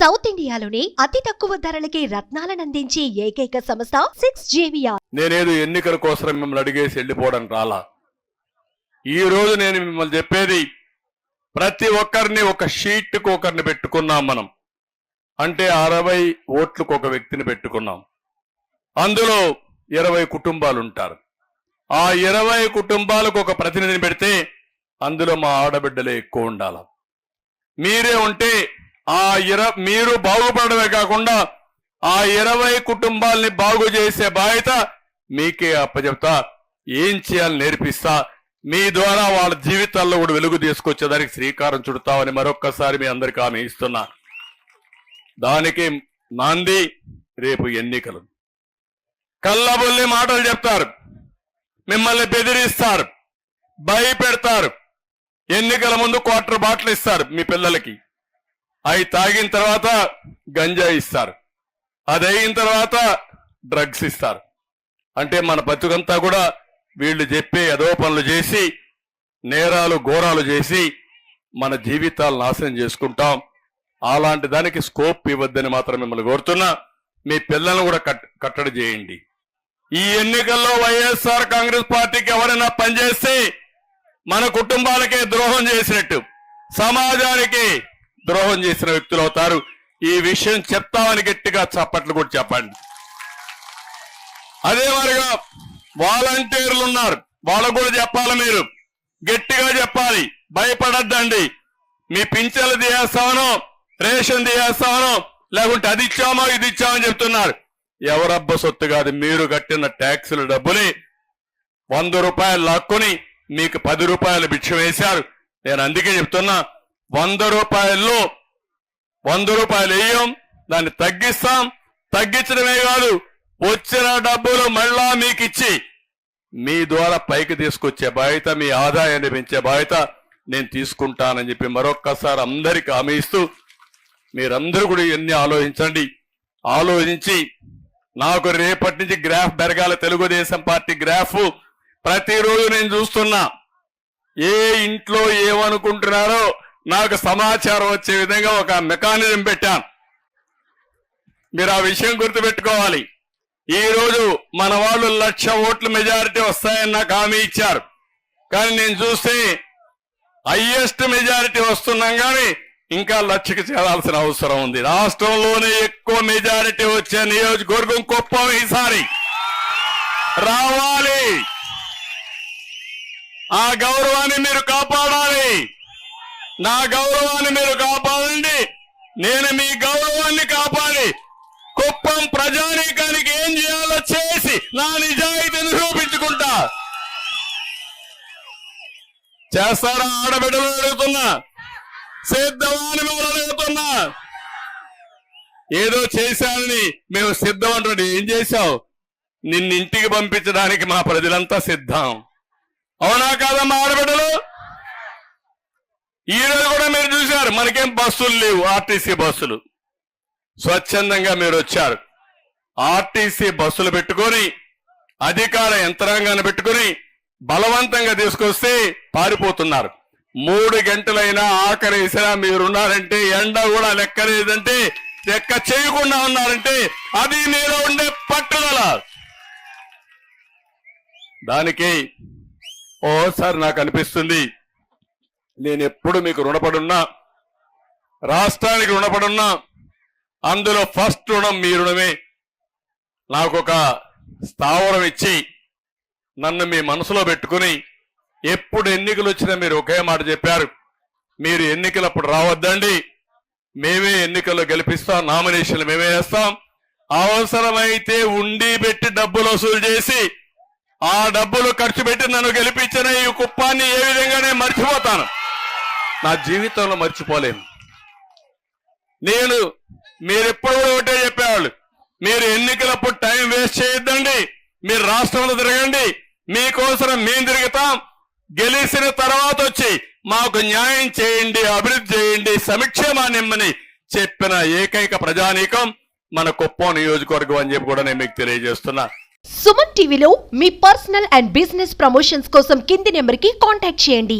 South ఇండియాలోనే అతి తక్కువ ధరలకి రత్నాలను అందించే ఏకైక సంస్థ 6JVR. నేనేదో ఎన్నికల కోసం మిమ్మల్ని అడిగేసి వెళ్ళిపోవడానికి రాలా. ఈ రోజు నేను మిమ్మల్ని చెప్పేది, ప్రతి ఒక్కరిని ఒక షీట్కు ఒకరిని పెట్టుకున్నాం మనం. అంటే 60 ఓట్లకు ఒక వ్యక్తిని పెట్టుకున్నాం. అందులో 20 కుటుంబాలు ఉంటారు. ఆ 20 కుటుంబాలకు ఒక ప్రతినిధిని పెడితే అందులో మా ఆడబిడ్డలే ఎక్కువ ఉండాలి. మీరే ఉంటే మీరు బాగుపడమే కాకుండా ఆ 20 కుటుంబాలని బాగు చేసే బాధ్యత మీకే అప్పచెప్తా. ఏం చేయాలని నేర్పిస్తా. మీ ద్వారా వాళ్ళ జీవితాల్లో కూడా వెలుగు తీసుకొచ్చేదానికి శ్రీకారం చుడతామని మరొక్కసారి మీ అందరికీ హామీ ఇస్తున్నా. దానికి నాంది రేపు ఎన్నికలు. కల్లబొల్లి మాటలు చెప్తారు, మిమ్మల్ని బెదిరిస్తారు, భయపెడతారు. ఎన్నికల ముందు క్వార్టర్ బాటిల్ ఇస్తారు మీ పిల్లలకి. అవి తాగిన తర్వాత గంజా ఇస్తారు. అది అయిన తర్వాత డ్రగ్స్ ఇస్తారు. అంటే మన బతుకంతా కూడా వీళ్ళు చెప్పే ఏదో పనులు చేసి, నేరాలు ఘోరాలు చేసి మన జీవితాలు నాశనం చేసుకుంటాం. అలాంటి దానికి స్కోప్ ఇవ్వద్దని మాత్రం మిమ్మల్ని కోరుతున్నా. మీ పిల్లలను కూడా కట్టడి చేయండి. ఈ ఎన్నికల్లో వైఎస్ఆర్ కాంగ్రెస్ పార్టీకి ఎవరైనా పనిచేస్తే మన కుటుంబాలకే ద్రోహం చేసినట్టు, సమాజానికి ద్రోహం చేసిన వ్యక్తులు అవుతారు. ఈ విషయం చెప్తామని గట్టిగా చప్పట్లు కూడా చెప్పండి. అదే మరిగా వాలంటీర్లు ఉన్నారు, వాళ్ళకు కూడా చెప్పాలి. మీరు గట్టిగా చెప్పాలి, భయపడద్దండి. మీ పింఛన్లు తీయేస్తామనో, రేషన్ తీయేస్తామనో, లేకుంటే అది ఇచ్చామో ఇది ఇచ్చామని చెప్తున్నారు. ఎవరబ్బ సొత్తు కాదు. మీరు కట్టిన ట్యాక్సుల డబ్బుని 100 రూపాయలు లాక్కొని మీకు 10 రూపాయలు భిక్ష వేశారు. నేను అందుకే చెప్తున్నా, 100 రూపాయల్లో 100 రూపాయలు వేయం, దాన్ని తగ్గిస్తాం. తగ్గించడమే కాదు, వచ్చిన డబ్బులు మళ్ళా మీకు ఇచ్చి మీ ద్వారా పైకి తీసుకొచ్చే బాధ్యత, మీ ఆదాయాన్ని పెంచే బాధ్యత నేను తీసుకుంటానని చెప్పి మరొక్కసారి అందరికీ హామీ ఇస్తూ, మీరందరూ కూడా ఇవన్నీ ఆలోచించండి. ఆలోచించి నాకు రేపటి నుంచి గ్రాఫ్ పెరగాల. తెలుగుదేశం పార్టీ గ్రాఫ్ ప్రతిరోజు నేను చూస్తున్నా. ఏ ఇంట్లో ఏమనుకుంటున్నారో నాకు సమాచారం వచ్చే విధంగా ఒక మెకానిజం పెట్టాను. మీరు ఆ విషయం గుర్తుపెట్టుకోవాలి. ఈ రోజు మన వాళ్ళు 1,00,000 ఓట్ల మెజారిటీ వస్తాయని నాకు హామీ ఇచ్చారు. కానీ నేను చూస్తే హైయెస్ట్ మెజారిటీ వస్తున్నాం, కానీ ఇంకా 1,00,000కి చేరాల్సిన అవసరం ఉంది. రాష్ట్రంలోనే ఎక్కువ మెజారిటీ వచ్చే నియోజకవర్గం కుప్పం ఈసారి రావాలి. ఆ గౌరవాన్ని మీరు కాపాడాలి. నా గౌరవాన్ని మీరు కాపాడండి. నేను మీ గౌరవాన్ని కాపాడి కుప్పం ప్రజానీకానికి ఏం చేయాలో చేసి నా నిజాయితీని నిరూపించుకుంటా. చేస్తారా? ఆడబిడ్డలు అడుగుతున్నా, సిద్ధమని మీరు అడుగుతున్నా. ఏదో చేశానని మేము సిద్ధం అంటున్నాడు. ఏం చేశావు? నిన్నింటికి పంపించడానికి మా ప్రజలంతా సిద్ధం. అవునా కాదమ్మా ఆడబిడ్డలు? ఈ రోజు కూడా మీరు చూశారు, మనకేం బస్సులు లేవు, ఆర్టీసీ బస్సులు. స్వచ్ఛందంగా మీరు వచ్చారు. ఆర్టీసీ బస్సులు పెట్టుకొని, అధికార యంత్రాంగాన్ని పెట్టుకుని బలవంతంగా తీసుకొస్తే పారిపోతున్నారు. 3 గంటలైనా ఆఖరేసినా మీరున్నారంటే, ఎండ కూడా లెక్కలేదంటే, లెక్క చేయకుండా ఉన్నారంటే అది మీలో ఉండే పట్టుదల. దానికి ఓసారి నాకు అనిపిస్తుంది, నేను ఎప్పుడు మీకు రుణపడున్నా, రాష్ట్రానికి రుణపడున్నా. అందులో ఫస్ట్ రుణం మీ రుణమే. నాకు ఒక స్థావరం ఇచ్చి నన్ను మీ మనసులో పెట్టుకుని ఎప్పుడు ఎన్నికలు వచ్చినా మీరు ఒకే మాట చెప్పారు, మీరు ఎన్నికలప్పుడు రావద్దండి, మేమే ఎన్నికల్లో గెలిపిస్తాం, నామినేషన్లు మేమే వేస్తాం. అవసరమైతే ఉండి పెట్టి డబ్బులు వసూలు చేసి ఆ డబ్బులు ఖర్చు పెట్టి నన్ను గెలిపించిన ఈ కుప్పాన్ని ఏ విధంగానే మర్చిపోతాను. నా జీవితంలో మర్చిపోలేను. మీరెప్పుడు కూడా ఒకటే చెప్పేవాళ్ళు, మీరు ఎన్నికలప్పుడు టైం వేస్ట్ చేయొద్దండి, మీరు రాష్ట్రంలో తిరగండి, మీకోసం మేము తిరుగుతాం, గెలిచిన తర్వాత వచ్చి మాకు న్యాయం చేయండి, అభివృద్ధి చేయండి, సంక్షేమాన్ని ఇమ్మని చెప్పిన ఏకైక ప్రజానీకం మన కుప్పం నియోజకవర్గం అని చెప్పి కూడా నేను మీకు తెలియజేస్తున్నా. సుమన్ టీవీలో మీ పర్సనల్ అండ్ బిజినెస్ ప్రమోషన్స్ కోసం కింది నెంబర్కి కాంటాక్ట్ చేయండి.